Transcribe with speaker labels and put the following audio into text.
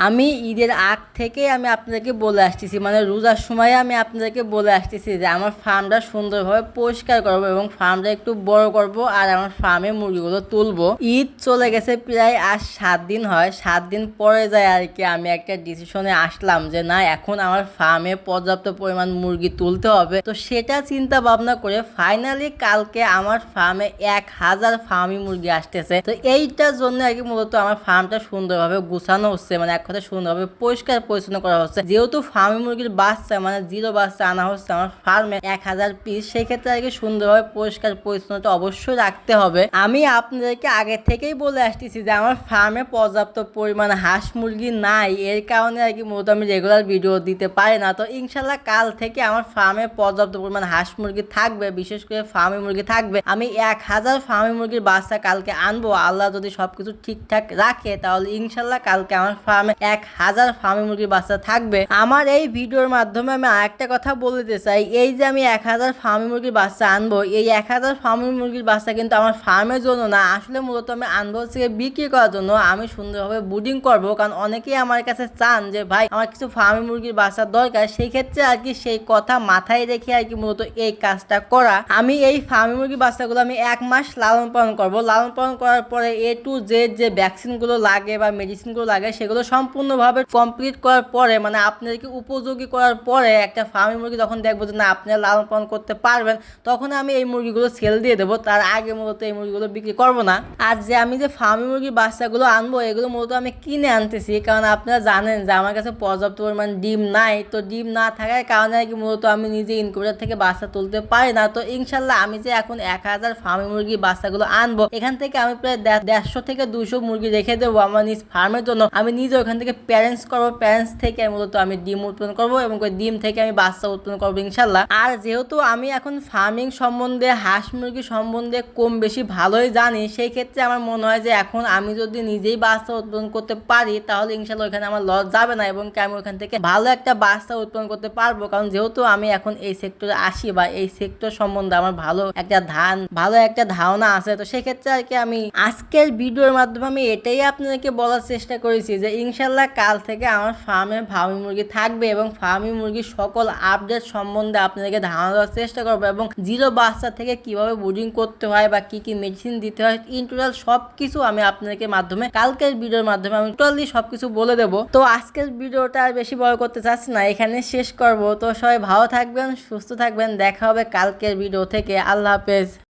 Speaker 1: আমি ঈদের আগ থেকে আমি আপনাদেরকে বলে আসতেছি, মানে রোজার সময় আমি আপনাদেরকে বলে আসতেছি যে আমার ফার্মটা সুন্দরভাবে পরিষ্কার করবো এবং ফার্মটা একটু বড় করব আর আমার ফার্মে মুরগিগুলো তুলবো। ঈদ চলে গেছে প্রায় আজ 7 দিন হয়, 7 দিন পরে যায় আর কি আমি একটা ডিসিশনে আসলাম যে না, এখন আমার ফার্মে পর্যাপ্ত পরিমাণ মুরগি তুলতে হবে। তো সেটা চিন্তা ভাবনা করে ফাইনালি কালকে আমার ফার্মে 1000 ফার্মি মুরগি আসতেছে। তো এইটার জন্য আর কি মূলত আমার ফার্মটা সুন্দরভাবে গুছানো হচ্ছে, মানে এক কথা সুন্দরভাবে পরিষ্কার পরিচ্ছন্ন করা হচ্ছে। যেহেতু ফার্মি মুরগির বাচ্চা মানে 0 বাচ্চা আনা হচ্ছে আমার ফার্মে 1000 পিস, সেই ক্ষেত্রে আর কি সুন্দরভাবে পরিষ্কার পরিচ্ছন্নতা অবশ্যই রাখতে হবে। আমি আপনাদেরকে আগে থেকেই বলে আসতেছি যে আমার ফার্মে পর্যাপ্ত পরিমাণ হাঁস মুরগি নাই, এর কারণে আর কি মূলত আমি রেগুলার ভিডিও দিতে পারি না। তো ইনশাল্লাহ কাল থেকে আমার ফার্মে পর্যাপ্ত পরিমাণ হাঁস মুরগি থাকবে, বিশেষ করে ফার্মি মুরগি থাকবে। আমি 1000 ফার্মি মুরগির বাচ্চা কালকে আনবো, আল্লাহ যদি সবকিছু ঠিকঠাক রাখে তাহলে ইনশাল্লাহ কালকে আমার ফার্মে 1000 ফার্মি মুরগির বাচ্চা থাকবে। আমার এই ভিডিওর মাধ্যমে আমি আরেকটা কথা বলতে চাই, এই যে আমি 1000 ফার্মি মুরগির বাচ্চা আনবো, এই 1000 ফার্মি মুরগির বাচ্চা কিন্তু আমার ফার্মের জন্য না, আসলে মূলত আমি আনবো হচ্ছে বিক্রি করার জন্য। আমি সুন্দরভাবে ব্রিডিং করবো, কারণ অনেকেই আমার কাছে চান যে ভাই আমার কিছু ফার্মি মুরগির বাচ্চার দরকার, সেই ক্ষেত্রে আর কি সেই কথা মাথায় রেখে আর কি মূলত এই কাজটা করা। আমি এই ফার্মি মুরগির বাচ্চাগুলো আমি 1 মাস লালন পালন করবো। লালন পালন করার পরে A to Z যে ভ্যাকসিনগুলো লাগে বা মেডিসিনগুলো লাগে সেগুলো সম্পূর্ণভাবে কমপ্লিট করার পরে, মানে আপনাদেরকে উপযোগী করার পরে একটা ফার্মি মুরগি যখন দেখবো যে না আপনারা লালন পালন করতে পারবেন, তখন আমি এই মুরগিগুলো সেল দিয়ে দেবো। তার আগে মূলত এই মুরগিগুলো বিক্রি করবো না। আর যে আমি যে ফার্মি মুরগির বাচ্চাগুলো আনবো এগুলো মূলত আমি কিনে আনতেছি, কারণ আপনারা জানেন যে আমার কাছে পর্যাপ্ত পরিমাণ ডিম নাই। তো ডিম না থাকার কারণে আর কি মূলত আমি নিজে ইনকিউবেটর থেকে বাচ্চা তুলতে পারি না। তো ইনশাল্লাহ আমি যে এখন 1000 ফার্মি মুরগির বাচ্চাগুলো আনবো, এখান থেকে আমি প্রায় 150 থেকে 200 মুরগি রেখে দেবো আমার নিজ ফার্মের জন্য। আমি নিজে ওখান থেকে প্যারেন্টস করবো, প্যারেন্টস থেকে মূলত আমি ডিম উৎপাদন করবো এবং ডিম থেকে আমি বাচ্চা উৎপাদন করবো ইনশাল্লাহ। আর যেহেতু আমি এখন ফার্মিং সম্বন্ধে হাঁস মুরগি সম্বন্ধে কম বেশি ভালোই জানি, সেই ক্ষেত্রে আমার মনে হয় যে এখন আমি যদি নিজেই বাচ্চা উৎপাদন করতে পারি তাহলে ইনশাল্লাহ ওখানে আমার লস যাবে না এবং আমি ওখান থেকে ভালো একটা বাচ্চা উৎপাদন করতে পারবো। কারণ যেহেতু আমি এখন এই সেক্টরে আসি বা এই সেক্টর সম্বন্ধে আমার ভালো একটা ধারণা আছে, তো সেক্ষেত্রে আর কি আমি আজকের ভিডিওর মাধ্যমে আমি এটাই আপনাদেরকে বলার চেষ্টা করেছি যে ইনশাল্লাহ কাল থেকে আমার ফার্মে ফার্মি মুরগি থাকবে এবং ফার্মি মুরগির সকল আপডেট সম্বন্ধে আপনাদেরকে ধারণা দেওয়ার চেষ্টা করবো এবং 0 বাচ্চা থেকে কিভাবে ব্রিডিং করতে হয় বা কি কি মেডিসিন দিতে হয় ইন টোটাল সবকিছু আমি আপনাদেরকে মাধ্যমে কালকের ভিডিওর মাধ্যমে আমি টোটালি সবকিছু বলে দেবো। তো আজকের ভিডিওটা আর বেশি বড় করতে চাচ্ছি না, এখানে শেষ করব। তো সবাই ভালো থাকবেন, সুস্থ থাকবেন, দেখা হবে কালকের ভিডিও থেকে। আল্লাহ হাফেজ।